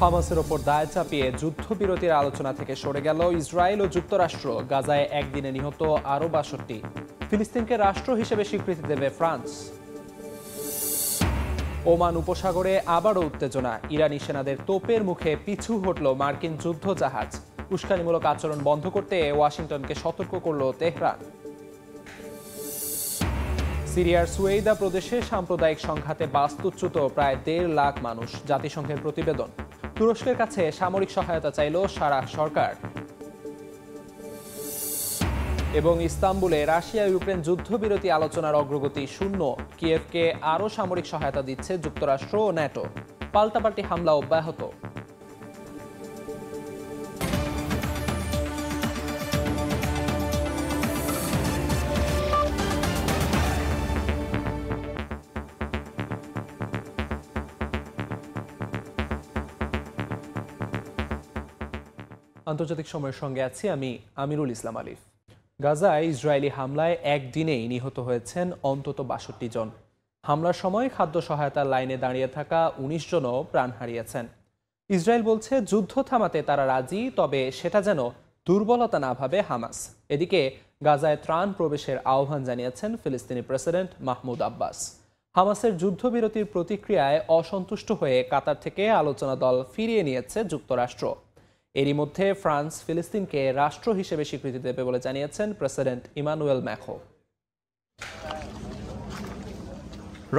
হামাসের ওপর দায় চাপিয়ে যুদ্ধবিরতির আলোচনা থেকে সরে গেল ইসরায়েল ও যুক্তরাষ্ট্র। গাজায় একদিনে নিহত আরও ৬২। ফিলিস্তিনকে রাষ্ট্র হিসেবে স্বীকৃতি দেবে ফ্রান্স। ওমান উপসাগরে আবারও উত্তেজনা। ইরানি সেনাদের তোপের মুখে পিছু হটল মার্কিন যুদ্ধজাহাজ। উস্কানিমূলক আচরণ বন্ধ করতে ওয়াশিংটনকে সতর্ক করল তেহরান। সিরিয়ার সুয়েইদা প্রদেশে সাম্প্রদায়িক সংঘাতে বাস্তুচ্যুত প্রায় ১.৫ লাখ মানুষ। জাতিসংঘের প্রতিবেদন। তুরস্কের কাছে সামরিক সহায়তা চাইল সারা সরকার। এবং ইস্তাম্বুলে রাশিয়া ইউক্রেন যুদ্ধবিরতি আলোচনার অগ্রগতি শূন্য। কিয়েভকে আরও সামরিক সহায়তা দিচ্ছে যুক্তরাষ্ট্র ও ন্যাটো। পাল্টাপাল্টি হামলা অব্যাহত। আন্তর্জাতিক সময়ের সঙ্গে আছি আমি আমিরুল ইসলাম আলিফ। গাজায় ইসরায়েলি হামলায় একদিনেই নিহত হয়েছেন অন্তত ৬২ জন। হামলার সময় খাদ্য সহায়তার লাইনে দাঁড়িয়ে থাকা ১৯ জনও প্রাণ হারিয়েছেন। ইসরায়েল বলছে যুদ্ধ থামাতে তারা রাজি, তবে সেটা যেন দুর্বলতা না ভাবে হামাস। এদিকে গাজায় ত্রাণ প্রবেশের আহ্বান জানিয়েছেন ফিলিস্তিনি প্রেসিডেন্ট মাহমুদ আব্বাস। হামাসের যুদ্ধবিরতির প্রতিক্রিয়ায় অসন্তুষ্ট হয়ে কাতার থেকে আলোচনা দল ফিরিয়ে নিয়েছে যুক্তরাষ্ট্র। এরই মধ্যে ফ্রান্স ফিলিস্তিনকে রাষ্ট্র হিসেবে স্বীকৃতি দেবে বলে জানিয়েছেন প্রেসিডেন্ট ইমানুয়েল ম্যাখো।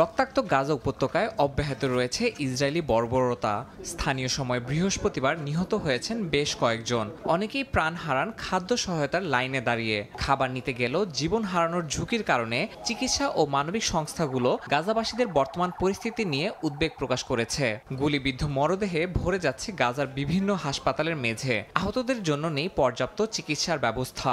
রক্তাক্ত গাজা উপত্যকায় অব্যাহত রয়েছে ইসরায়েলি বর্বরতা। স্থানীয় সময় বৃহস্পতিবার নিহত হয়েছেন বেশ কয়েকজন। অনেকেই প্রাণ হারান খাদ্য সহায়তার লাইনে দাঁড়িয়ে। খাবার নিতে গেলেও জীবন হারানোর ঝুঁকির কারণে চিকিৎসা ও মানবিক সংস্থাগুলো গাজাবাসীদের বর্তমান পরিস্থিতি নিয়ে উদ্বেগ প্রকাশ করেছে। গুলিবিদ্ধ মরদেহে ভরে যাচ্ছে গাজার বিভিন্ন হাসপাতালের মেঝে। আহতদের জন্য নেই পর্যাপ্ত চিকিৎসার ব্যবস্থা।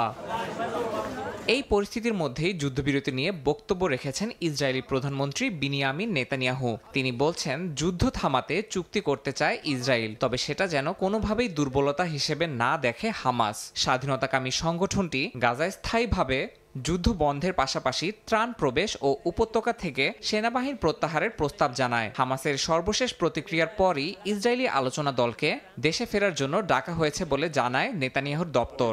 এই পরিস্থিতির মধ্যেই যুদ্ধবিরতি নিয়ে বক্তব্য রেখেছেন ইসরায়েলি প্রধানমন্ত্রী বিনিয়ামিন নেতানিয়াহু। তিনি বলছেন যুদ্ধ থামাতে চুক্তি করতে চায় ইসরায়েল, তবে সেটা যেন কোনোভাবেই দুর্বলতা হিসেবে না দেখে হামাস। স্বাধীনতাকামী সংগঠনটি গাজায় স্থায়ীভাবে যুদ্ধ বন্ধের পাশাপাশি ত্রাণ প্রবেশ ও উপত্যকা থেকে সেনাবাহিনী প্রত্যাহারের প্রস্তাব জানায়। হামাসের সর্বশেষ প্রতিক্রিয়ার পরই ইসরায়েলি আলোচনা দলকে দেশে ফেরার জন্য ডাকা হয়েছে বলে জানায় নেতানিয়াহুর দপ্তর।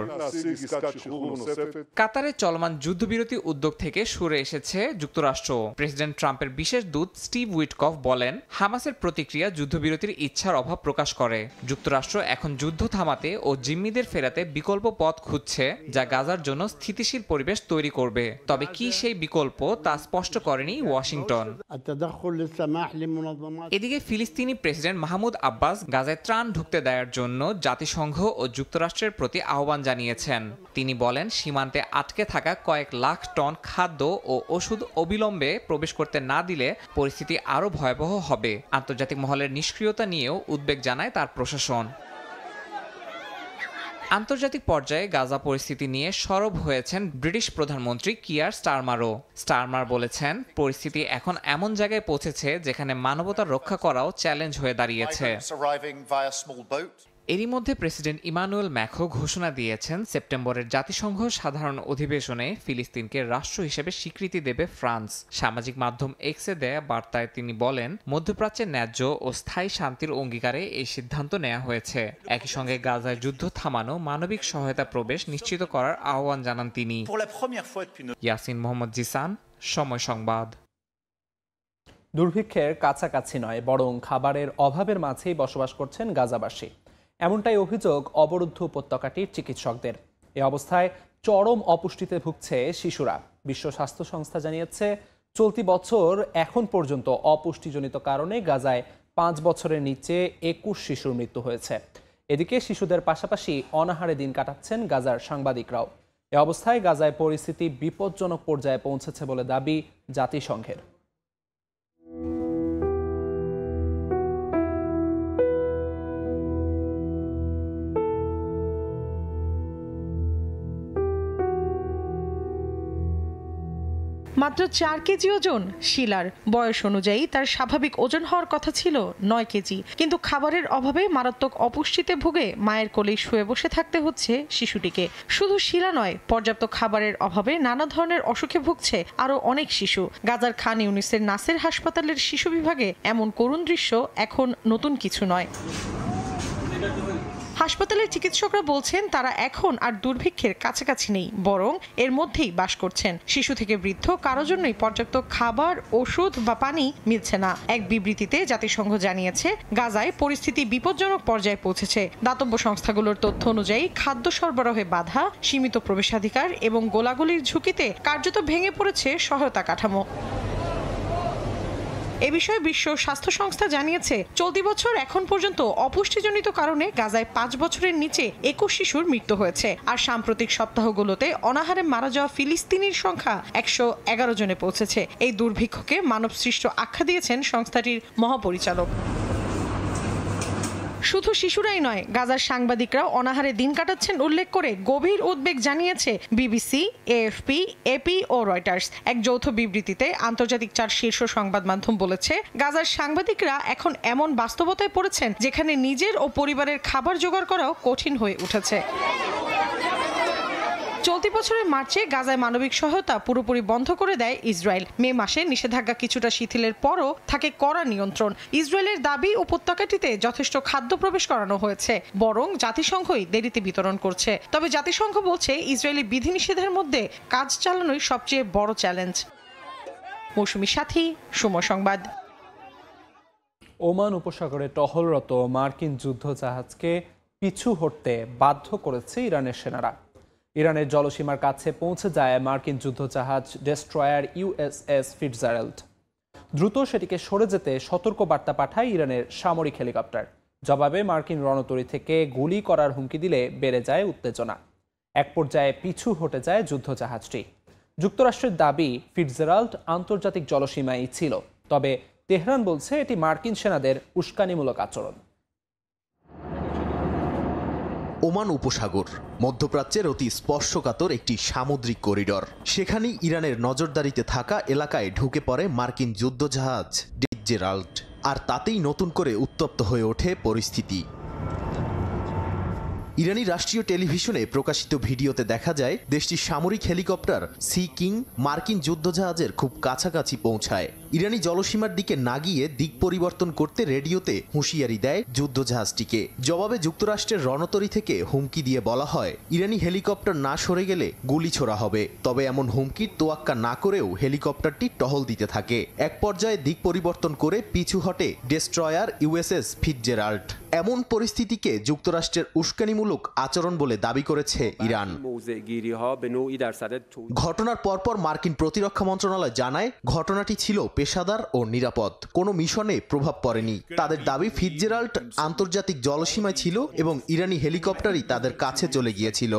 কাতারে চলমান যুদ্ধবিরতি উদ্যোগ থেকে সরে এসেছে যুক্তরাষ্ট্র। প্রেসিডেন্ট ট্রাম্পের বিশেষ দূত স্টিভ উইটকফ বলেন, হামাসের প্রতিক্রিয়া যুদ্ধবিরতির ইচ্ছার অভাব প্রকাশ করে। যুক্তরাষ্ট্র এখন যুদ্ধ থামাতে ও জিম্মিদের ফেরাতে বিকল্প পথ খুঁজছে, যা গাজার জন্য স্থিতিশীল পরিবেশ তৈরি করবে। তবে কি সেই বিকল্প তা স্পষ্ট করেনি ওয়াশিংটন। এদিকে ফিলিস্তিনি প্রেসিডেন্ট মাহমুদ আব্বাস গাজায় ত্রাণ ঢুকতে দেওয়ার জন্য জাতিসংঘ ও যুক্তরাষ্ট্রের প্রতি আহ্বান জানিয়েছেন। তিনি বলেন, সীমান্তে আটকে থাকা কয়েক লাখ টন খাদ্য ও ওষুধ অবিলম্বে প্রবেশ করতে না দিলে পরিস্থিতি আরও ভয়াবহ হবে। আন্তর্জাতিক মহলের নিষ্ক্রিয়তা নিয়েও উদ্বেগ জানায় তার প্রশাসন। আন্তর্জাতিক পর্যায়ে গাজা পরিস্থিতি নিয়ে সরব হয়েছেন ব্রিটিশ প্রধানমন্ত্রী কিয়ার স্টারমারও। স্টারমার বলেছেন, পরিস্থিতি এখন এমন জায়গায় পৌঁছেছে যেখানে মানবতা রক্ষা করাও চ্যালেঞ্জ হয়ে দাঁড়িয়েছে। এরই মধ্যে প্রেসিডেন্ট ইমানুয়েল ম্যাখো ঘোষণা দিয়েছেন, সেপ্টেম্বরের জাতিসংঘ সাধারণ অধিবেশনে ফিলিস্তিনকে রাষ্ট্র হিসেবে স্বীকৃতি দেবে ফ্রান্স। সামাজিক মাধ্যম এক্সে দেয়া বার্তায় তিনি বলেন, মধ্যপ্রাচ্যের ন্যায্য ও স্থায়ী শান্তির অঙ্গীকারে এই সিদ্ধান্ত নেওয়া হয়েছে। একই সঙ্গে গাজায় যুদ্ধ থামানো, মানবিক সহায়তা প্রবেশ নিশ্চিত করার আহ্বান জানান তিনি। ইয়াসিন মোহাম্মদ জিসান, সময় সংবাদ। দুর্ভিক্ষের কাছাকাছি নয়, বরং খাবারের অভাবের মাঝেই বসবাস করছেন গাজাবাসী। এমনটাই অভিযোগ অবরুদ্ধ উপত্যকাটির চিকিৎসকদের। এ অবস্থায় চরম অপুষ্টিতে ভুগছে শিশুরা। বিশ্ব স্বাস্থ্য সংস্থা জানিয়েছে, চলতি বছর এখন পর্যন্ত অপুষ্টিজনিত কারণে গাজায় 5 বছরের নিচে 21 শিশুর মৃত্যু হয়েছে। এদিকে শিশুদের পাশাপাশি অনাহারে দিন কাটাচ্ছেন গাজার সাংবাদিকরাও। এ অবস্থায় গাজায় পরিস্থিতি বিপজ্জনক পর্যায়ে পৌঁছেছে বলে দাবি জাতিসংঘের। মাত্র 4 কেজি ওজন শিলার। বয়স অনুযায়ী তার স্বাভাবিক ওজন হওয়ার কথা ছিল 9 কেজি, কিন্তু খাবারের অভাবে মারাত্মক অপুষ্টিতে ভুগে মায়ের কোলেই শুয়ে বসে থাকতে হচ্ছে শিশুটিকে। শুধু শিলা নয়, পর্যাপ্ত খাবারের অভাবে নানা ধরনের অসুখে ভুগছে আরও অনেক শিশু। গাজার খান ইউনিসের নাসের হাসপাতালের শিশু বিভাগে এমন করুণ দৃশ্য এখন নতুন কিছু নয়। হাসপাতালের চিকিৎসকরা বলছেন তারা এখন আর দুর্ভিক্ষের কাছাকাছি নেই, বরং এর মধ্যেই বাস করছেন। শিশু থেকে বৃদ্ধ কারো জন্যই পর্যাপ্ত খাবার, ওষুধ বা পানি মিলছে না। এক বিবৃতিতে জাতিসংঘ জানিয়েছে গাজায় পরিস্থিতি বিপজ্জনক পর্যায়ে পৌঁছেছে। দাতব্য সংস্থাগুলোর তথ্য অনুযায়ী খাদ্য সরবরাহে বাধা, সীমিত প্রবেশাধিকার এবং গোলাগুলির ঝুঁকিতে কার্যত ভেঙে পড়েছে সহায়তা কাঠামো। এ বিষয়ে বিশ্ব স্বাস্থ্য সংস্থা জানিয়েছে চলতি বছর এখন পর্যন্ত অপুষ্টিজনিত কারণে গাজায় 5 বছরের নিচে 21 শিশুর মৃত্যু হয়েছে। আর সাম্প্রতিক সপ্তাহগুলোতে অনাহারে মারা যাওয়া ফিলিস্তিনির সংখ্যা 111 জনে পৌঁছেছে। এই দুর্ভিক্ষকে মানবসৃষ্ট আখ্যা দিয়েছেন সংস্থাটির মহাপরিচালক। শুধু শিশুরাই নয়, গাজার সাংবাদিকরাও অনাহারে দিন কাটাচ্ছেন উল্লেখ করে গভীর উদ্বেগ জানিয়েছে বিবিসি, এএফপি, এপি ও রয়টার্স। এক যৌথ বিবৃতিতে আন্তর্জাতিক 4 শীর্ষ সংবাদ মাধ্যম বলেছে গাজার সাংবাদিকরা এখন এমন বাস্তবতায় পড়েছেন যেখানে নিজের ও পরিবারের খাবার জোগাড় করাও কঠিন হয়ে উঠেছে। চলতি বছরের মার্চে গাজায় মানবিক সহায়তা পুরোপুরি বন্ধ করে দেয় ইসরায়েল। মে মাসে নিষেধাজ্ঞা কিছুটা শিথিলের পরও থাকে কড়া নিয়ন্ত্রণ। ইসরায়েলের দাবি উপত্যকাটিতে যথেষ্ট খাদ্য প্রবেশ করানো হয়েছে, বরং জাতিসংঘই দেরিতে বিতরণ করছে। তবে জাতিসংঘ বলছে ইসরায়েলি বিধিনিষেধের মধ্যে কাজ চালানোই সবচেয়ে বড় চ্যালেঞ্জ। মৌসুমী সাথী, সময় সংবাদ। ওমান উপসাগরে টহলরত মার্কিন যুদ্ধজাহাজকে পিছু হটতে বাধ্য করেছে ইরানের সেনারা। ইরানের জলসীমার কাছে পৌঁছে যায় মার্কিন যুদ্ধজাহাজ ডেস্ট্রয়ার ইউএসএস ফিটজারাল্ড। দ্রুত সেটিকে সরে যেতে সতর্ক বার্তা পাঠায় ইরানের সামরিক হেলিকপ্টার। জবাবে মার্কিন রণতরী থেকে গুলি করার হুমকি দিলে বেড়ে যায় উত্তেজনা। এক পর্যায়ে পিছু হটে যায় যুদ্ধজাহাজটি। যুক্তরাষ্ট্রের দাবি ফিটজারাল্ড আন্তর্জাতিক জলসীমায় ছিল, তবে তেহরান বলছে এটি মার্কিন সেনাদের উস্কানিমূলক আচরণ। ওমান উপসাগর মধ্যপ্রাচ্যের অতি স্পর্শকাতর একটি সামুদ্রিক করিডর। সেখানেই ইরানের নজরদারিতে থাকা এলাকায় ঢুকে পড়ে মার্কিন যুদ্ধজাহাজ ফিটজারাল্ড। আর তাতেই নতুন করে উত্তপ্ত হয়ে ওঠে পরিস্থিতি। ইরানি রাষ্ট্রীয় টেলিভিশনে প্রকাশিত ভিডিওতে দেখা যায় দেশটির সামরিক হেলিকপ্টার সি কিং মার্কিন যুদ্ধজাহাজের খুব কাছাকাছি পৌঁছায়। ইরানি জলসীমার দিকে না গিয়ে দিক পরিবর্তন করতে রেডিওতে হুঁশিয়ারি দেয় যুদ্ধজাহাজটিকে। জবাবে যুক্তরাষ্ট্রের রণতরী থেকে হুমকি দিয়ে বলা হয় ইরানি হেলিকপ্টার না সরে গেলে গুলি ছোড়া হবে। তবে এমন হুমকির তোয়াক্কা না করেও হেলিকপ্টারটি টহল দিতে থাকে। এক পর্যায়ে দিক পরিবর্তন করে পিছু হটে ডেস্ট্রয়ার ইউএসএস ফিটজারাল্ড। এমন পরিস্থিতিকে যুক্তরাষ্ট্রের উস্কানিমূলক আচরণ বলে দাবি করেছে ইরান। ঘটনার পরপর মার্কিন প্রতিরক্ষা মন্ত্রণালয় জানায় ঘটনাটি ছিল পেশাদার ও নিরাপদ, কোনো মিশনে প্রভাব পড়েনি। তাদের দাবি ফিটজারাল্ড আন্তর্জাতিক জলসীমায় ছিল এবং ইরানি হেলিকপ্টারই তাদের কাছে চলে গিয়েছিল।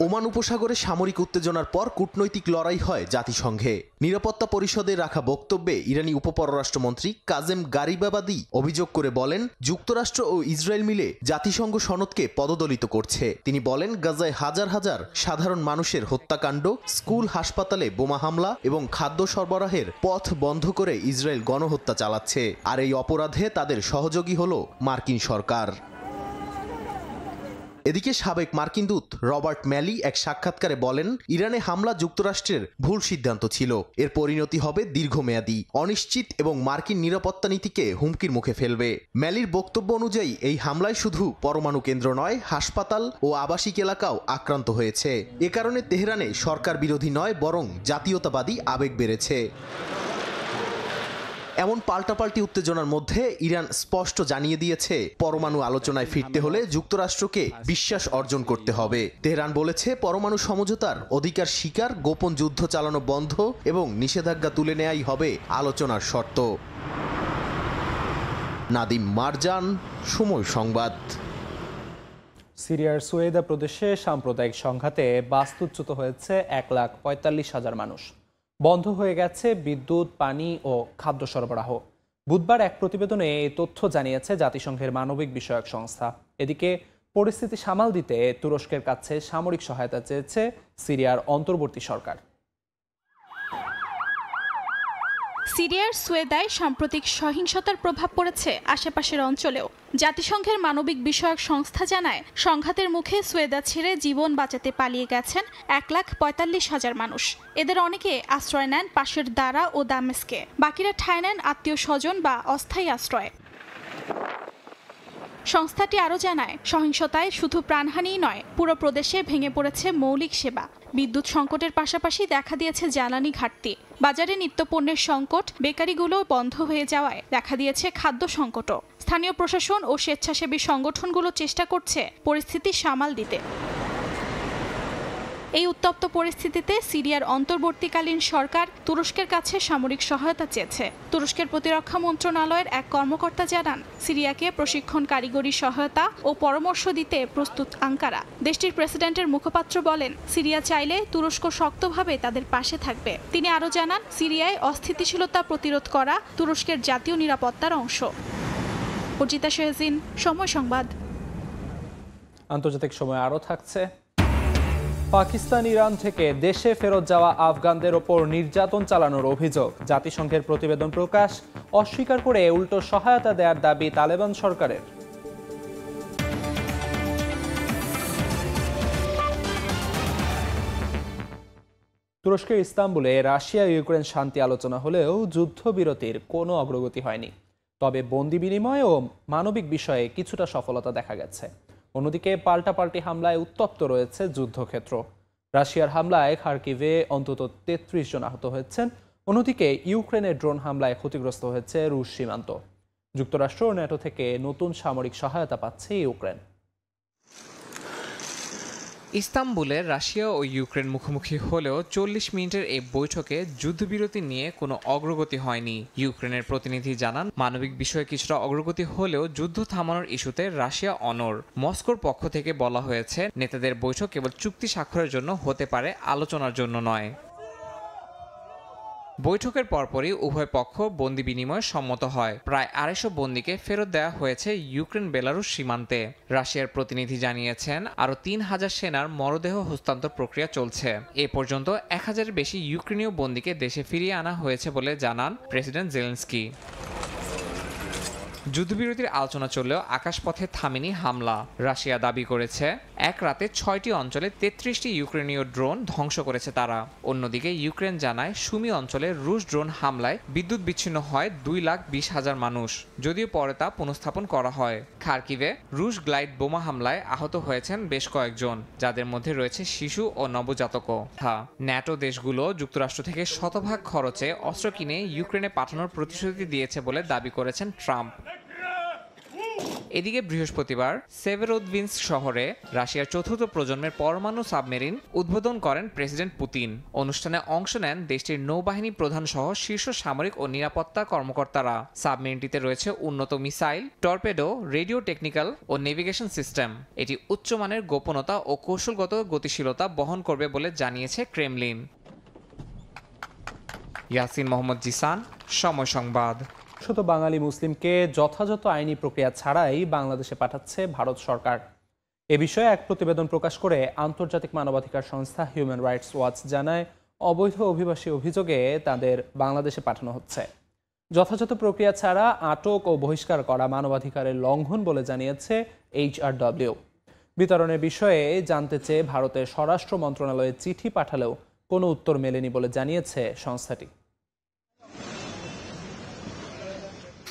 ওমান উপসাগরে সামরিক উত্তেজনার পর কূটনৈতিক লড়াই হয় জাতিসংঘে। নিরাপত্তা পরিষদে রাখা বক্তব্যে ইরানি উপপররাষ্ট্রমন্ত্রী কাজেম গারিবাবাদি অভিযোগ করে বলেন যুক্তরাষ্ট্র ও ইসরায়েল মিলে জাতিসংঘ সনদকে পদদলিত করছে। তিনি বলেন গাজায় হাজার হাজার সাধারণ মানুষের হত্যাকাণ্ড, স্কুল, হাসপাতালে বোমা হামলা এবং খাদ্য সরবরাহের পথ বন্ধ করে ইসরায়েল গণহত্যা চালাচ্ছে। আর এই অপরাধে তাদের সহযোগী হলো মার্কিন সরকার। এদিকে সাবেক মার্কিন দূত রবার্ট ম্যালি এক সাক্ষাৎকারে বলেন ইরানে হামলা যুক্তরাষ্ট্রের ভুল সিদ্ধান্ত ছিল। এর পরিণতি হবে দীর্ঘমেয়াদী, অনিশ্চিত এবং মার্কিন নিরাপত্তা নীতিকে হুমকির মুখে ফেলবে। ম্যালির বক্তব্য অনুযায়ী এই হামলায় শুধু পরমাণু কেন্দ্র নয়, হাসপাতাল ও আবাসিক এলাকাও আক্রান্ত হয়েছে। এ কারণে তেহরানে সরকার বিরোধী নয় বরং জাতীয়তাবাদী আবেগ বেড়েছে। এমন পাল্টাপাল্টি উত্তেজনার মধ্যে ইরান স্পষ্ট জানিয়ে দিয়েছে পরমাণু আলোচনায় ফিরতে হলে যুক্তরাষ্ট্রকে বিশ্বাস অর্জন করতে হবে। তেহরান বলেছে পরমাণু সমঝোতার অধিকার স্বীকার, গোপন যুদ্ধ চালানো বন্ধ এবং নিষেধাজ্ঞা তুলে নেয়াই হবে আলোচনার শর্ত। নাদিম মারজান, সময় সংবাদ। সিরিয়ার সুয়েদা প্রদেশে সাম্প্রদায়িক সংঘাতে বাস্তুচ্যুত হয়েছে 1,45,000 মানুষ। বন্ধ হয়ে গেছে বিদ্যুৎ, পানি ও খাদ্য সরবরাহ। বুধবার এক প্রতিবেদনে এই তথ্য জানিয়েছে জাতিসংঘের মানবিক বিষয়ক সংস্থা। এদিকে পরিস্থিতি সামাল দিতে তুরস্কের কাছে সামরিক সহায়তা চেয়েছে সিরিয়ার অন্তর্বর্তী সরকার। সিরিয়ার সুয়েদায় সাম্প্রতিক সহিংসতার প্রভাব পড়েছে আশেপাশের অঞ্চলেও। জাতিসংঘের মানবিক বিষয়ক সংস্থা জানায় সংঘাতের মুখে সুয়েদা ছেড়ে জীবন বাঁচাতে পালিয়ে গেছেন 1,45,000 মানুষ। এদের অনেকে আশ্রয় নেন পাশের দারা ও দামেস্কে, বাকিরা ঠাঁই নেন আত্মীয় স্বজন বা অস্থায়ী আশ্রয়ে। সংস্থাটি আরও জানায়, সহিংসতায় শুধু প্রাণহানিই নয়, পুরো প্রদেশে ভেঙে পড়েছে মৌলিক সেবা। বিদ্যুৎ সংকটের পাশাপাশি দেখা দিয়েছে জ্বালানি ঘাটতি, বাজারে নিত্যপণ্যের সংকট, বেকারিগুলো বন্ধ হয়ে যাওয়ায় দেখা দিয়েছে খাদ্য সংকটও। স্থানীয় প্রশাসন ও স্বেচ্ছাসেবী সংগঠনগুলো চেষ্টা করছে পরিস্থিতি সামাল দিতে। এই উত্তপ্ত পরিস্থিতিতে সিরিয়ার অন্তর্বর্তীকালীন সরকার তুরস্কের কাছে সামরিক সহায়তা চেয়েছে। তুরস্কের প্রতিরক্ষা মন্ত্রণালয়ের এক কর্মকর্তা জানান, সিরিয়াকে প্রশিক্ষণ, কারিগরি সহায়তা ও পরামর্শ দিতে প্রস্তুত আঙ্কারা। দেশটির প্রেসিডেন্টের মুখপাত্র বলেন, সিরিয়া চাইলে তুরস্ক শক্তভাবে তাদের পাশে থাকবে। তিনি আরও জানান, সিরিয়ায় অস্থিতিশীলতা প্রতিরোধ করা তুরস্কের জাতীয় নিরাপত্তার অংশ। অর্জিতা শেহজিন, সময় সংবাদ। আন্তর্জাতিক সময় আরও থাকছে। পাকিস্তান, ইরান থেকে দেশে ফেরত যাওয়া আফগানদের ওপর নির্যাতন চালানোর অভিযোগ। জাতিসংঘের প্রতিবেদন প্রকাশ, অস্বীকার করে উল্টো সহায়তা দেওয়ার দাবি তালেবান সরকারের। তুরস্কের ইস্তাম্বুলে রাশিয়া ইউক্রেন শান্তি আলোচনা হলেও যুদ্ধবিরতির কোনো অগ্রগতি হয়নি। তবে বন্দি বিনিময় ও মানবিক বিষয়ে কিছুটা সফলতা দেখা গেছে। অন্যদিকে পাল্টাপাল্টি হামলায় উত্তপ্ত রয়েছে যুদ্ধক্ষেত্র। রাশিয়ার হামলায় খার্কিভে অন্তত ৩৩ জন আহত হয়েছেন। অন্যদিকে ইউক্রেনের ড্রোন হামলায় ক্ষতিগ্রস্ত হয়েছে রুশ সীমান্ত। যুক্তরাষ্ট্র ও ন্যাটো থেকে নতুন সামরিক সহায়তা পাচ্ছে ইউক্রেন। ইস্তাম্বুলে রাশিয়া ও ইউক্রেন মুখোমুখি হলেও ৪০ মিনিটের এই বৈঠকে যুদ্ধবিরতি নিয়ে কোনো অগ্রগতি হয়নি। ইউক্রেনের প্রতিনিধি জানান, মানবিক বিষয়ে কিছুটা অগ্রগতি হলেও যুদ্ধ থামানোর ইস্যুতে রাশিয়া অনড়। মস্কোর পক্ষ থেকে বলা হয়েছে, নেতাদের বৈঠক কেবল চুক্তি স্বাক্ষরের জন্য হতে পারে, আলোচনার জন্য নয়। বৈঠকের পরপরই উভয় পক্ষ বন্দি বিনিময়ে সম্মত হয়। প্রায় ২৫০ বন্দীকে ফেরত দেওয়া হয়েছে ইউক্রেন বেলারুশ সীমান্তে। রাশিয়ার প্রতিনিধি জানিয়েছেন, আরও ৩,০০০ সেনার মরদেহ হস্তান্তর প্রক্রিয়া চলছে। এ পর্যন্ত ১,০০০-এর বেশি ইউক্রেনীয় বন্দীকে দেশে ফিরিয়ে আনা হয়েছে বলে জানান প্রেসিডেন্ট জেলেনস্কি। যুদ্ধবিরতির আলোচনা চললেও আকাশপথে থামেনি হামলা। রাশিয়া দাবি করেছে, এক রাতে ৬টি অঞ্চলে ৩৩টি ইউক্রেনীয় ড্রোন ধ্বংস করেছে তারা। অন্যদিকে ইউক্রেন জানায়, সুমি অঞ্চলে রুশ ড্রোন হামলায় বিদ্যুৎ বিচ্ছিন্ন হয় ২,২০,০০০ মানুষ, যদিও পরে তা পুনঃস্থাপন করা হয়। খার্কিভে রুশ গ্লাইড বোমা হামলায় আহত হয়েছেন বেশ কয়েকজন, যাদের মধ্যে রয়েছে শিশু ও নবজাতকও। ন্যাটো দেশগুলো যুক্তরাষ্ট্র থেকে শতভাগ খরচে অস্ত্র কিনে ইউক্রেনে পাঠানোর প্রতিশ্রুতি দিয়েছে বলে দাবি করেছেন ট্রাম্প। এদিকে বৃহস্পতিবার সেভেরোদভিন্স্ক শহরে রাশিয়ার চতুর্থ প্রজন্মের পরমাণু সাবমেরিন উদ্বোধন করেন প্রেসিডেন্ট পুতিন। অনুষ্ঠানে অংশ নেন দেশটির নৌবাহিনী প্রধান সহ শীর্ষ সামরিক ও নিরাপত্তা কর্মকর্তারা। সাবমেরিনটিতে রয়েছে উন্নত মিসাইল, টর্পেডো, রেডিও টেকনিক্যাল ও নেভিগেশন সিস্টেম। এটি উচ্চমানের গোপনতা ও কৌশলগত গতিশীলতা বহন করবে বলে জানিয়েছে ক্রেমলিন। ইয়াসিন মোহাম্মদ জিসান, সময় সংবাদ। শত বাঙালি মুসলিমকে যথাযথ আইনি প্রক্রিয়া ছাড়াই বাংলাদেশে পাঠাচ্ছে ভারত সরকার। এ বিষয়ে এক প্রতিবেদন প্রকাশ করে আন্তর্জাতিক মানবাধিকার সংস্থা হিউম্যান রাইটস ওয়াচ জানায়, অবৈধ অভিবাসী অভিযোগে তাদের বাংলাদেশে পাঠানো হচ্ছে। যথাযথ প্রক্রিয়া ছাড়া আটক ও বহিষ্কার করা মানবাধিকারের লঙ্ঘন বলে জানিয়েছে HRW। বিতরণের বিষয়ে জানতে চেয়ে ভারতের স্বরাষ্ট্র মন্ত্রণালয়ে চিঠি পাঠালেও কোনো উত্তর মেলেনি বলে জানিয়েছে সংস্থাটি।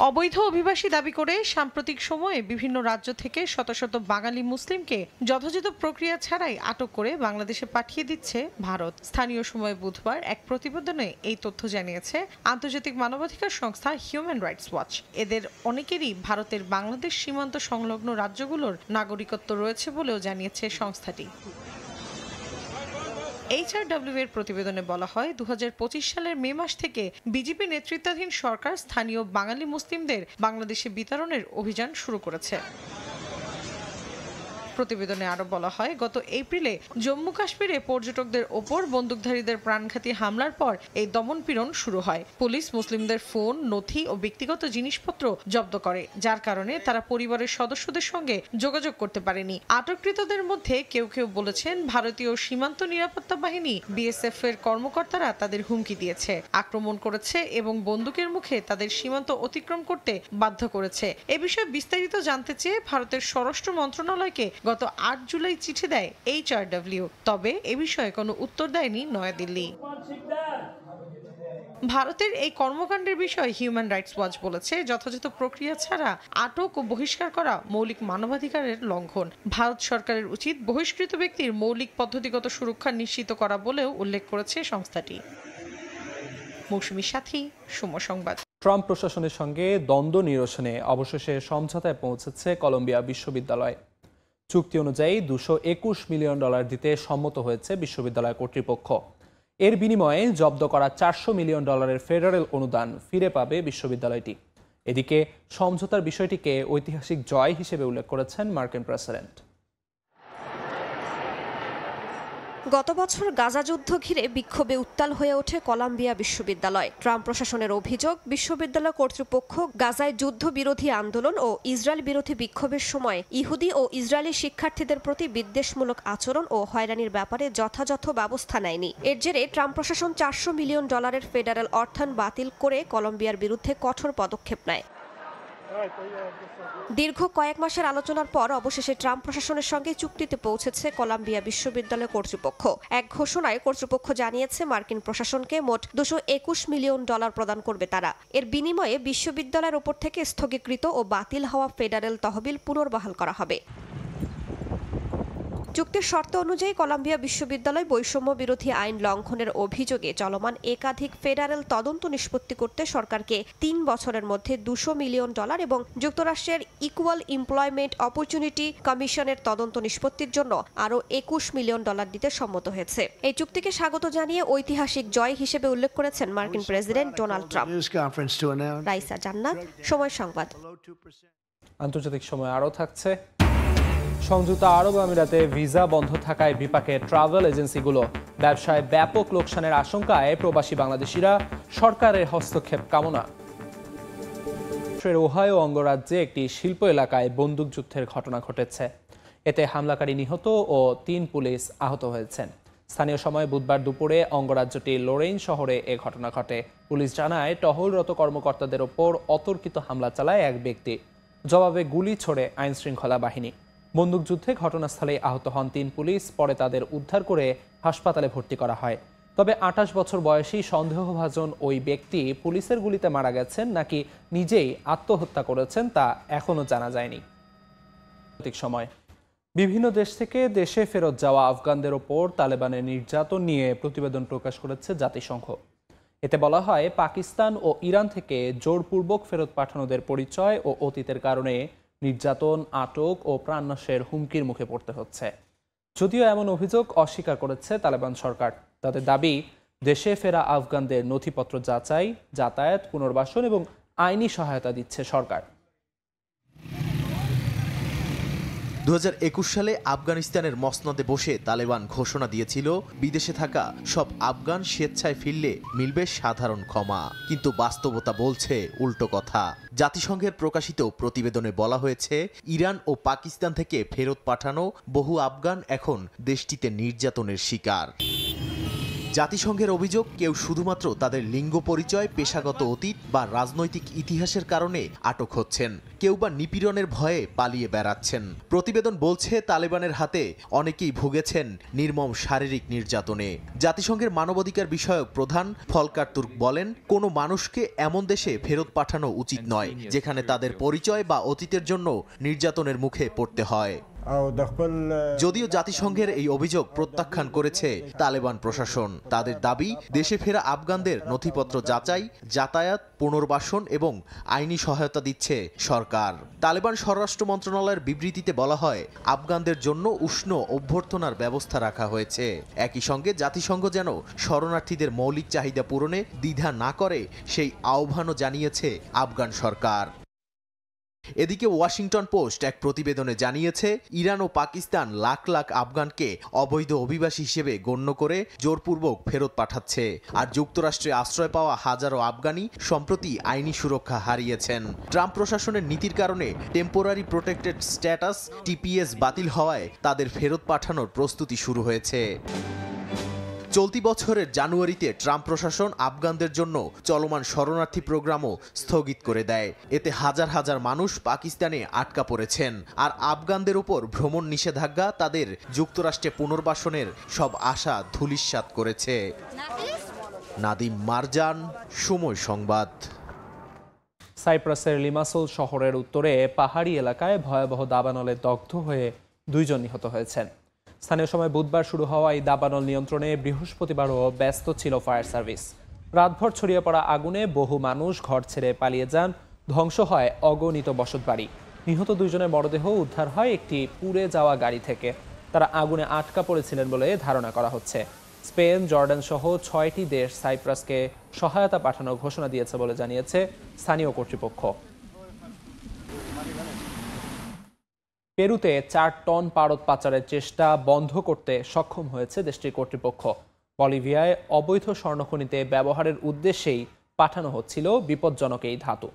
অবৈধ অভিবাসী দাবি করে সাম্প্রতিক সময়ে বিভিন্ন রাজ্য থেকে শত শত বাঙালি মুসলিমকে যথাযথ প্রক্রিয়া ছাড়াই আটক করে বাংলাদেশে পাঠিয়ে দিচ্ছে ভারত। স্থানীয় সময় বুধবার এক প্রতিবেদনে এই তথ্য জানিয়েছে আন্তর্জাতিক মানবাধিকার সংস্থা হিউম্যান রাইটস ওয়াচ। এদের অনেকেরই ভারতের বাংলাদেশ সীমান্ত সংলগ্ন রাজ্যগুলোর নাগরিকত্ব রয়েছে বলেও জানিয়েছে সংস্থাটি। HRW এর প্রতিবেদনে বলা হয়, ২০২৫ সালের মে মাস থেকে বিজেপি নেতৃত্বাধীন সরকার স্থানীয় বাঙালি মুসলিমদের বাংলাদেশে বিতরণের অভিযান শুরু করেছে। প্রতিবেদনে আরো বলা হয়, গত এপ্রিলে জম্মু কাশ্মীরে পর্যটকদের ওপর বন্দুকধারীদের প্রাণঘাতী হামলার পর এই দমনপীড়ন শুরু হয়। পুলিশ মুসলিমদের ফোন, নথি ও ব্যক্তিগত জিনিসপত্র জব্দ করে, যার কারণে তারা পরিবারের সদস্যদের সঙ্গে যোগাযোগ করতে পারেনি। আটককৃতদের মধ্যে কেউ কেউ বলেছেন, ভারতীয় সীমান্ত নিরাপত্তা বাহিনী BSF এর কর্মকর্তারা তাদের হুমকি দিয়েছে, আক্রমণ করেছে এবং বন্দুকের মুখে তাদের সীমান্ত অতিক্রম করতে বাধ্য করেছে। এ বিষয়ে বিস্তারিত জানতে চেয়ে ভারতের স্বরাষ্ট্র মন্ত্রণালয়কে গত ৮ জুলাই চিঠি দেয় HRW। তবে এ বিষয়ে কোনো উত্তর দেয়নি নয়াদিল্লি। ভারতের এই কর্মকাণ্ডের বিষয়ে হিউম্যান রাইটস ওয়াচ বলেছে, যথাযথ প্রক্রিয়া ছাড়া আটক ও বহিষ্কার করা মৌলিক মানবাধিকারের লঙ্ঘন। ভারত সরকারের উচিত বহিষ্কৃত ব্যক্তির মৌলিক পদ্ধতিগত সুরক্ষা নিশ্চিত করা বলেও উল্লেখ করেছে সংস্থাটি। মৌসুমীর সাথী, সময় সংবাদ। ট্রাম্প প্রশাসনের সঙ্গে দ্বন্দ্ব নিরসনে অবশেষে সমঝোতায় পৌঁছেছে কলম্বিয়া বিশ্ববিদ্যালয়। চুক্তি অনুযায়ী $221 মিলিয়ন দিতে সম্মত হয়েছে বিশ্ববিদ্যালয় কর্তৃপক্ষ। এর বিনিময়ে জব্দ করা $400 মিলিয়ন ফেডারেল অনুদান ফিরে পাবে বিশ্ববিদ্যালয়টি। এদিকে সমঝোতার বিষয়টিকে ঐতিহাসিক জয় হিসেবে উল্লেখ করেছেন মার্কিন প্রেসিডেন্ট। গত বছর গাজা যুদ্ধ ঘিরে বিক্ষোভে উত্তাল হয়ে ওঠে কলম্বিয়া বিশ্ববিদ্যালয়। ট্রাম্প প্রশাসনের অভিযোগ, বিশ্ববিদ্যালয় কর্তৃপক্ষ গাজায় যুদ্ধবিরোধী আন্দোলন ও ইসরায়েল বিরোধী বিক্ষোভের সময় ইহুদি ও ইসরায়েলি শিক্ষার্থীদের প্রতি বিদ্বেষমূলক আচরণ ও হয়রানির ব্যাপারে যথাযথ ব্যবস্থা নেয়নি। এর জেরে ট্রাম্প প্রশাসন $400 মিলিয়ন ফেডারেল অর্থায়ন বাতিল করে কলম্বিয়ার বিরুদ্ধে কঠোর পদক্ষেপ নেয়। দীর্ঘ কয়েক মাসের আলোচনার পর অবশেষে ট্রাম্প প্রশাসনের সঙ্গে চুক্তিতে পৌঁছেছে কলম্বিয়া বিশ্ববিদ্যালয় কর্তৃপক্ষ। এক ঘোষণায় কর্তৃপক্ষ জানিয়েছে মার্কিন প্রশাসনকে মোট $221 মিলিয়ন প্রদান করবে তারা। এর বিনিময়ে বিশ্ববিদ্যালয়ের ওপর থেকে স্থগিতকৃত ও বাতিল হওয়া ফেডারেল তহবিল পুনর্বহাল করা হবে। চুক্তির শর্ত অনুযায়ী কলম্বিয়া বিশ্ববিদ্যালয় বৈষম্য বিরোধী আইন লঙ্ঘনের অভিযোগে চলমান একাধিক ফেডারেল তদন্ত নিষ্পত্তি করতে সরকারকে 3 বছরের মধ্যে $200 মিলিয়ন এবং যুক্তরাষ্ট্রের ইকুয়াল এমপ্লয়মেন্ট অপরচুনিটি কমিশনের তদন্ত নিষ্পত্তির জন্য আরও $21 মিলিয়ন দিতে সম্মত হয়েছে। এই চুক্তিকে স্বাগত জানিয়ে ঐতিহাসিক জয় হিসেবে উল্লেখ করেছেন মার্কিন প্রেসিডেন্ট ডোনাল্ড ট্রাম্প। রাইসা জান্নাত, সময় সংবাদ। আন্তর্জাতিক সময় আরও থাকছে। সংযুক্ত আরব আমিরাতে ভিসা বন্ধ থাকায় বিপাকে ট্রাভেল এজেন্সিগুলো। ব্যবসায় ব্যাপক লোকসানের আশঙ্কায় প্রবাসী বাংলাদেশিরা সরকারের হস্তক্ষেপ কামনা। ওহাইও অঙ্গরাজ্যে একটি শিল্প এলাকায় বন্দুকযুদ্ধের ঘটনা ঘটেছে। এতে হামলাকারী নিহত ও 3 পুলিশ আহত হয়েছেন। স্থানীয় সময় বুধবার দুপুরে অঙ্গরাজ্যটির লোরেইন শহরে এ ঘটনা ঘটে। পুলিশ জানায়, টহলরত কর্মকর্তাদের ওপর অতর্কিত হামলা চালায় এক ব্যক্তি। জবাবে গুলি ছোড়ে আইনশৃঙ্খলা বাহিনী। বন্দুকযুদ্ধে ঘটনাস্থলে আহত হন 3 পুলিশ। পরে তাদের উদ্ধার করে হাসপাতালে ভর্তি করা হয়। তবে 28 বছর বয়সী সন্দেহভাজন ওই ব্যক্তি পুলিশের গুলিতে মারা গেছেন নাকি নিজেই আত্মহত্যা করেছেন তা এখনো জানা যায়নি। সময় বিভিন্ন দেশ থেকে দেশে ফেরত যাওয়া আফগানদের ওপর তালেবানের নির্যাতন নিয়ে প্রতিবেদন প্রকাশ করেছে জাতিসংঘ। এতে বলা হয়, পাকিস্তান ও ইরান থেকে জোরপূর্বক ফেরত পাঠানোদের পরিচয় ও অতীতের কারণে নির্যাতন, আটক ও প্রাণনাশের হুমকির মুখে পড়তে হচ্ছে। যদিও এমন অভিযোগ অস্বীকার করেছে তালেবান সরকার। তাদের দাবি, দেশে ফেরা আফগানদের নথিপত্র যাচাই, যাতায়াত, পুনর্বাসন এবং আইনি সহায়তা দিচ্ছে সরকার। 2021 সালে আফগানিস্তানের মসনদে বসে তালেবান ঘোষণা দিয়েছিল, বিদেশে থাকা সব আফগান স্বেচ্ছায় ফিরলে মিলবে সাধারণ ক্ষমা। কিন্তু বাস্তবতা বলছে উল্টো কথা। জাতিসংঘের প্রকাশিত প্রতিবেদনে বলা হয়েছে, ইরান ও পাকিস্তান থেকে ফেরত পাঠানো বহু আফগান এখন দেশটিতে নির্যাতনের শিকার। জাতিসংঘের অভিযোগ, কেউ শুধুমাত্র তাদের লিঙ্গ পরিচয়, পেশাগত অতীত বা রাজনৈতিক ইতিহাসের কারণে আটক হচ্ছেন, কেউ বা নিপীড়নের ভয়ে পালিয়ে বেড়াচ্ছেন। প্রতিবেদন বলছে, তালেবানের হাতে অনেকেই ভুগেছেন নির্মম শারীরিক নির্যাতনে। জাতিসংঘের মানবাধিকার বিষয়ক প্রধান ফলকার তুর্ক বলেন, কোনো মানুষকে এমন দেশে ফেরত পাঠানো উচিত নয় যেখানে তাদের পরিচয় বা অতীতের জন্য নির্যাতনের মুখে পড়তে হয়। যদিও জাতিসংঘের এই অভিযোগ প্রত্যাখ্যান করেছে তালেবান প্রশাসন। তাদের দাবি, দেশে ফেরা আফগানদের নথিপত্র যাচাই, যাতায়াত, পুনর্বাসন এবং আইনি সহায়তা দিচ্ছে সরকার। তালেবান স্বরাষ্ট্র মন্ত্রণালয়ের বিবৃতিতে বলা হয়, আফগানদের জন্য উষ্ণ অভ্যর্থনার ব্যবস্থা রাখা হয়েছে। একই সঙ্গে জাতিসংঘ যেন শরণার্থীদের মৌলিক চাহিদা পূরণে দ্বিধা না করে সেই আহ্বানও জানিয়েছে আফগান সরকার। এদিকে ওয়াশিংটন পোস্ট এক প্রতিবেদনে জানিয়েছে, ইরান ও পাকিস্তান লাখ লাখ আফগানকে অবৈধ অভিবাসী হিসেবে গণ্য করে জোরপূর্বক ফেরত পাঠাচ্ছে। আর যুক্তরাষ্ট্রে আশ্রয় পাওয়া হাজারো আফগানি সম্প্রতি আইনি সুরক্ষা হারিয়েছেন। ট্রাম্প প্রশাসনের নীতির কারণে টেম্পোরারি প্রোটেক্টেড স্ট্যাটাস TPS বাতিল হওয়ায় তাদের ফেরত পাঠানোর প্রস্তুতি শুরু হয়েছে। চলতি বছরের জানুয়ারিতে ট্রাম্প প্রশাসন আফগানদের জন্য চলমান শরণার্থী প্রোগ্রামও স্থগিত করে দেয়। এতে হাজার হাজার মানুষ পাকিস্তানে আটকা পড়েছেন। আর আফগানদের উপর ভ্রমণ নিষেধাজ্ঞা তাদের যুক্তরাষ্ট্রে পুনর্বাসনের সব আশা ধূলিসাৎ করেছে। নাদিম মারজান, সময় সংবাদ। সাইপ্রাসের লিমাসোল শহরের উত্তরে পাহাড়ি এলাকায় ভয়াবহ দাবানলে দগ্ধ হয়ে 2 জন নিহত হয়েছেন। স্থানীয় সময় বুধবার শুরু হওয়া এই দাবানল নিয়ন্ত্রণে বৃহস্পতিবারও ব্যস্ত ছিল ফায়ার সার্ভিস। রাতভর ছড়িয়ে পড়া আগুনে বহু মানুষ ঘর ছেড়ে পালিয়ে যান, ধ্বংস হয় অগণিত বসতবাড়ি। নিহত 2 জনের মরদেহ উদ্ধার হয় একটি পুড়ে যাওয়া গাড়ি থেকে। তারা আগুনে আটকা পড়েছিলেন বলে ধারণা করা হচ্ছে। স্পেন, জর্ডান সহ 6টি দেশ সাইপ্রাসকে সহায়তা পাঠানোর ঘোষণা দিয়েছে বলে জানিয়েছে স্থানীয় কর্তৃপক্ষ। পেরুতে 4 টন পারদ পাচারের চেষ্টা বন্ধ করতে সক্ষম হয়েছে দেশটির কর্তৃপক্ষ। বলিভিয়ায় অবৈধ স্বর্ণখনিতে ব্যবহারের উদ্দেশ্যেই পাঠানো হচ্ছিল বিপজ্জনক এই ধাতু।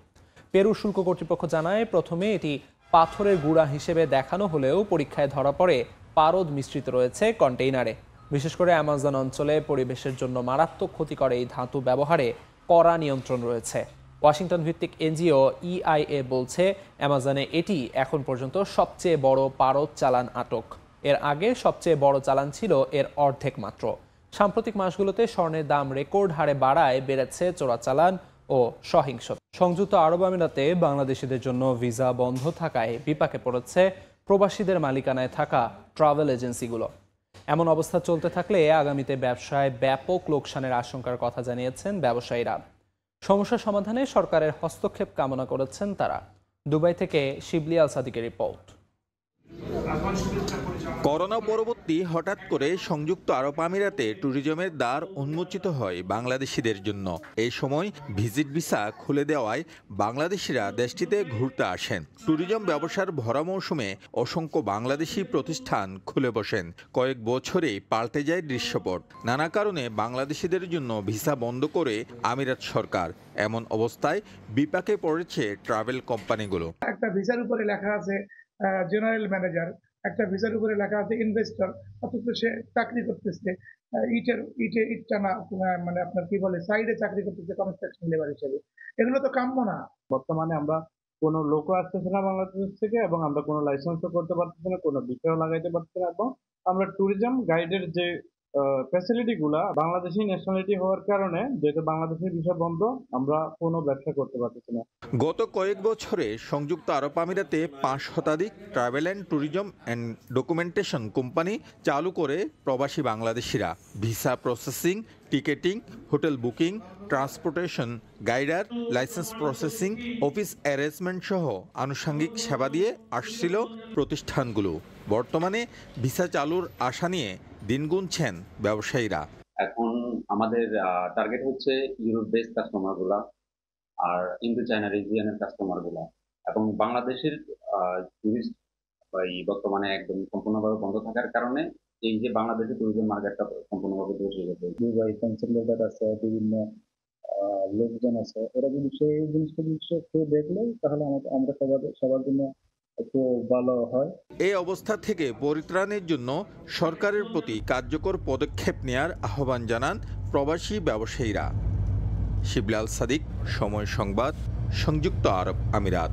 পেরু শুল্ক কর্তৃপক্ষ জানায়, প্রথমে এটি পাথরের গুঁড়া হিসেবে দেখানো হলেও পরীক্ষায় ধরা পড়ে পারদ মিশ্রিত রয়েছে কন্টেইনারে। বিশেষ করে অ্যামাজন অঞ্চলে পরিবেশের জন্য মারাত্মক ক্ষতিকর এই ধাতু ব্যবহারে কড়া নিয়ন্ত্রণ রয়েছে। ওয়াশিংটন ভিত্তিক এনজিও EIA বলছে, অ্যামাজনে এটি এখন পর্যন্ত সবচেয়ে বড় পারদ চালান আটক। এর আগে সবচেয়ে বড় চালান ছিল এর অর্ধেক মাত্র। সাম্প্রতিক মাসগুলোতে স্বর্ণের দাম রেকর্ড হারে বাড়ায় বেড়েছে চোরাচালান ও সহিংসতা। সংযুক্ত আরব আমিরাতে বাংলাদেশিদের জন্য ভিসা বন্ধ থাকায় বিপাকে পড়েছে প্রবাসীদের মালিকানায় থাকা ট্রাভেল এজেন্সিগুলো। এমন অবস্থা চলতে থাকলে আগামীতে ব্যবসায় ব্যাপক লোকসানের আশঙ্কার কথা জানিয়েছেন ব্যবসায়ীরা। সমস্যা সমাধানে সরকারের হস্তক্ষেপ কামনা করেছেন তারা। দুবাই থেকে শিবলি আল সাদিকের রিপোর্ট। করোনা পরবর্তী হঠাৎ করে সংযুক্ত আরব আমিরাতে ট্যুরিজমের দ্বার উন্মোচিত হয় বাংলাদেশিদের জন্য। এই সময় ভিজিট ভিসা খুলে দেওয়ায় বাংলাদেশিরা দেশটিতে ঘুরতে আসেন। ট্যুরিজম ব্যবসার ভরা মৌসুমে অসংখ্য বাংলাদেশি প্রতিষ্ঠান খুলে বসেন। কয়েক বছরেই পাল্টে যায় দৃশ্যপট। নানা কারণে বাংলাদেশিদের জন্য ভিসা বন্ধ করে আমিরাত সরকার। এমন অবস্থায় বিপাকে পড়েছে ট্রাভেল কোম্পানিগুলো। একটা ভিসার উপরে লেখা আছে জেনারেল ম্যানেজার, একটা ভিসার উপরে লেখা আছে ইনভেস্টর, অথচ সে চাকরি করতেছে ইট টানা, মানে আপনার কি বলে সাইডে চাকরি করতেছে কনস্ট্রাকশন লেবার হিসেবে। এগুলো তো কাম্য না। বর্তমানে আমরা কোনো লোকও আসতেছে না বাংলাদেশ থেকে, এবং আমরা কোনো লাইসেন্সও করতে পারতেছি না, কোনো বিষয়ও লাগাইতে পারতেছি না, এবং আমরা ট্যুরিজম গাইডের যে ফ্যাসিলিটি গুলা বাংলাদেশি ন্যাশনালিটি হওয়ার কারণে, যেহেতু বাংলাদেশের ভিসা বন্ধ, আমরা কোনো ব্যবসা করতে পারতেছি না। গত কয়েক বছরে সংযুক্ত আরব আমিরাতে 5 শতাধিক travel and tourism and documentation company চালু করে প্রবাসী বাংলাদেশিরা visa processing, ticketing, hotel booking, transportation, guider, license processing, office arrangement সহ আনুষঙ্গিক সেবা দিয়ে আসছিল প্রতিষ্ঠানগুলো। বর্তমানে ভিসা চালুর আশা নিয়ে দিন গুনছেন ব্যবসায়ীরা। এখন আমাদের টার্গেট হচ্ছে ইউরোপ বেস কাস্টমারগুলা, আর ইন্দো চায়না রিজিয়নের কাস্টমারগুলা, এবং বাংলাদেশের টুরিস্ট বর্তমানে একদম সম্পূর্ণভাবে বন্ধ থাকার কারণে এই যে বাংলাদেশের ট্যুরিজম মার্কেটটা সম্পূর্ণভাবে বসে গেছে। দুবাই কনসালটেন্ট আছে, বিভিন্ন লোকজন আছে, ওরা যদি সেই জিনিসটা দেখলে তাহলে আমরা সবার জন্য একটু ভালো হয়। এই অবস্থা থেকে পরিত্রাণের জন্য সরকারের প্রতি কার্যকর পদক্ষেপ নেয়ার আহ্বান জানান প্রবাসী ব্যবসায়ীরা। শিবলি আল সাদিক, সময় সংবাদ, সংযুক্ত আরব আমিরাত।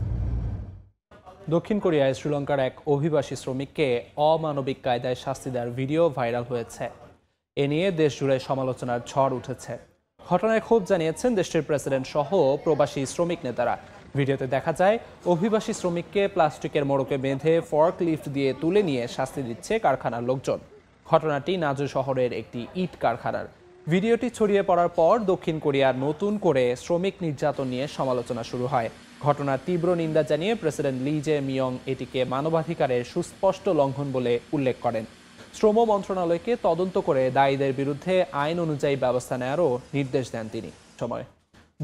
দক্ষিণ কোরিয়ায় শ্রীলঙ্কার এক অভিবাসী শ্রমিককে অমানবিক কায়দায় শাস্তি দেওয়ার ভিডিও ভাইরাল হয়েছে। এ নিয়ে দেশজুড়ে সমালোচনার ঝড় উঠেছে। ঘটনায় ক্ষোভ জানিয়েছেন দেশটির প্রেসিডেন্ট সহ প্রবাসী শ্রমিক নেতারা। ভিডিওতে দেখা যায় অভিবাসী শ্রমিককে প্লাস্টিকের মোড়কে বেঁধে ফর্ক লিফট দিয়ে তুলে নিয়ে শাস্তি দিচ্ছে কারখানার লোকজন। ঘটনাটি নাজু শহরের একটি ইট কারখানার। ভিডিওটি ছড়িয়ে পড়ার পর দক্ষিণ কোরিয়ার নতুন করে শ্রমিক নির্যাতন নিয়ে সমালোচনা শুরু হয়। ঘটনার তীব্র নিন্দা জানিয়ে প্রেসিডেন্ট লি জে মিয়ং এটিকে মানবাধিকারের সুস্পষ্ট লঙ্ঘন বলে উল্লেখ করেন। শ্রম মন্ত্রণালয়কে তদন্ত করে দায়ীদের বিরুদ্ধে আইন অনুযায়ী ব্যবস্থা নেওয়ারও নির্দেশ দেন তিনি। সময়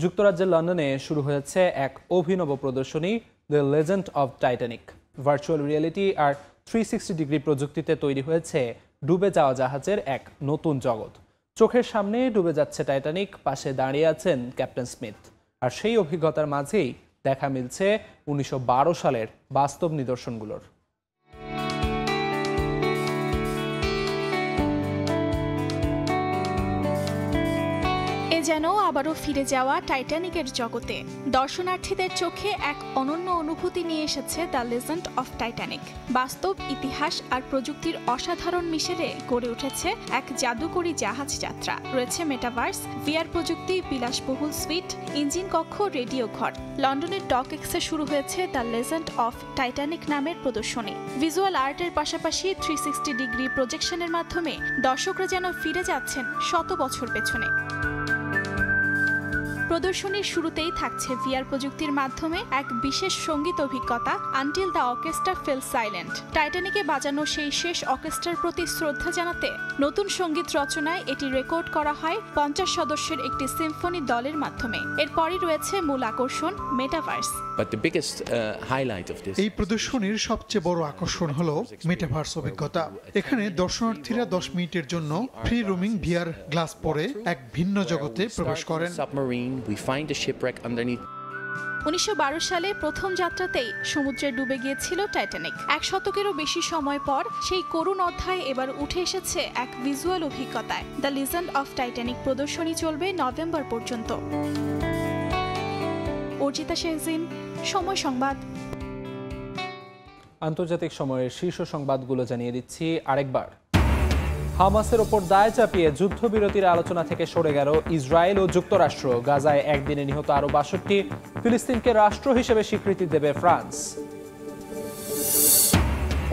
যুক্তরাজ্যের লন্ডনে শুরু হয়েছে এক অভিনব প্রদর্শনী, the legend of Titanic. Virtual reality আর 360 ডিগ্রি প্রযুক্তিতে তৈরি হয়েছে ডুবে যাওয়া জাহাজের এক নতুন জগৎ। চোখের সামনে ডুবে যাচ্ছে টাইটানিক, পাশে দাঁড়িয়ে আছেন ক্যাপ্টেন স্মিথ। আর সেই অভিজ্ঞতার মাঝেই দেখা মিলছে 1912 সালের বাস্তব নিদর্শনগুলোর। যেন আবারও ফিরে যাওয়া টাইটানিকের জগতে। দর্শনার্থীদের চোখে এক অনন্য অনুভূতি নিয়ে এসেছে দ্য লেজেন্ড অফ টাইটানিক। বাস্তব ইতিহাস আর প্রযুক্তির অসাধারণ মিশেলে গড়ে উঠেছে এক জাদুকরী জাহাজ যাত্রা। রয়েছে মেটাভার্স, ভিআর প্রযুক্তি, বিলাসবহুল সুইট, ইঞ্জিন কক্ষ, রেডিও ঘর। লন্ডনের ডক এক্সে শুরু হয়েছে দ্য লেজেন্ড অফ টাইটানিক নামের প্রদর্শনী। ভিজুয়াল আর্টের পাশাপাশি 360 ডিগ্রি প্রজেকশনের মাধ্যমে দর্শকরা যেন ফিরে যাচ্ছেন শত বছর পেছনে। প্রদর্শনীর শুরুতেই থাকছে ভিআর প্রযুক্তির মাধ্যমে এক বিশেষ সঙ্গীত অভিজ্ঞতা, until the orchestra fell silent. টাইটানিকে বাজানো সেই শেষ অর্কেস্ট্রার প্রতি শ্রদ্ধা জানাতে নতুন সঙ্গীত রচনায় এটি রেকর্ড করা হয় 50 সদস্যের একটি সিম্ফনি দলের মাধ্যমে। এরপরই রয়েছে মূল আকর্ষণ, মেটাভার্স। এই প্রদর্শনীর সবচেয়ে বড় আকর্ষণ হলো মেটাভার্স অভিজ্ঞতা। এখানে দর্শনার্থীরা 10 মিনিটের জন্য ফ্রি রোমিং ভিআর গ্লাস পরে এক ভিন্ন জগতে প্রবেশ করেন। 1912 সালে প্রথম যাত্রাতেই সমুদ্রে ডুবে গিয়েছিল টাইটানিক। 1 শতকেরও বেশি সময় পর সেই করুণ অধ্যায় এবার উঠে এসেছে এক ভিজুয়াল অভিজ্ঞতায়। দ্য লিজেন্ড অফ টাইটানিক প্রদর্শনী চলবে নভেম্বর পর্যন্ত। অর্জিতা শেহজিন, সময় সংবাদ। আন্তর্জাতিক সময়ের শীর্ষ সংবাদগুলো জানিয়ে দিচ্ছি আরেকবার। হামাসের ওপর দায় চাপিয়ে যুদ্ধবিরতির আলোচনা থেকে সরে গেল ইসরায়েল ও যুক্তরাষ্ট্র। গাজায় একদিনে নিহত আরও 62। ফিলিস্তিনকে রাষ্ট্র হিসেবে স্বীকৃতি দেবে ফ্রান্স।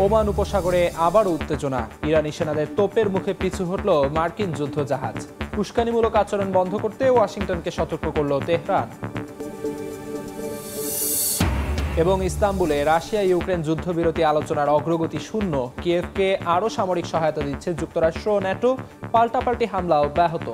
ওমান উপসাগরে আবারও উত্তেজনা। ইরানি সেনাদের তোপের মুখে পিছু হটল মার্কিন যুদ্ধজাহাজ। উস্কানিমূলক আচরণ বন্ধ করতে ওয়াশিংটনকে সতর্ক করল তেহরান। এবং ইস্তাম্বুলে রাশিয়া ইউক্রেন যুদ্ধবিরতি আলোচনার অগ্রগতি শূন্য। কিয়েভকে আরও সামরিক সহায়তা দিচ্ছে যুক্তরাষ্ট্র ও ন্যাটো। পাল্টাপাল্টি হামলা অব্যাহত।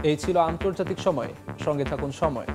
এই ছিল আন্তর্জাতিক সময়। সঙ্গে থাকুন সময়।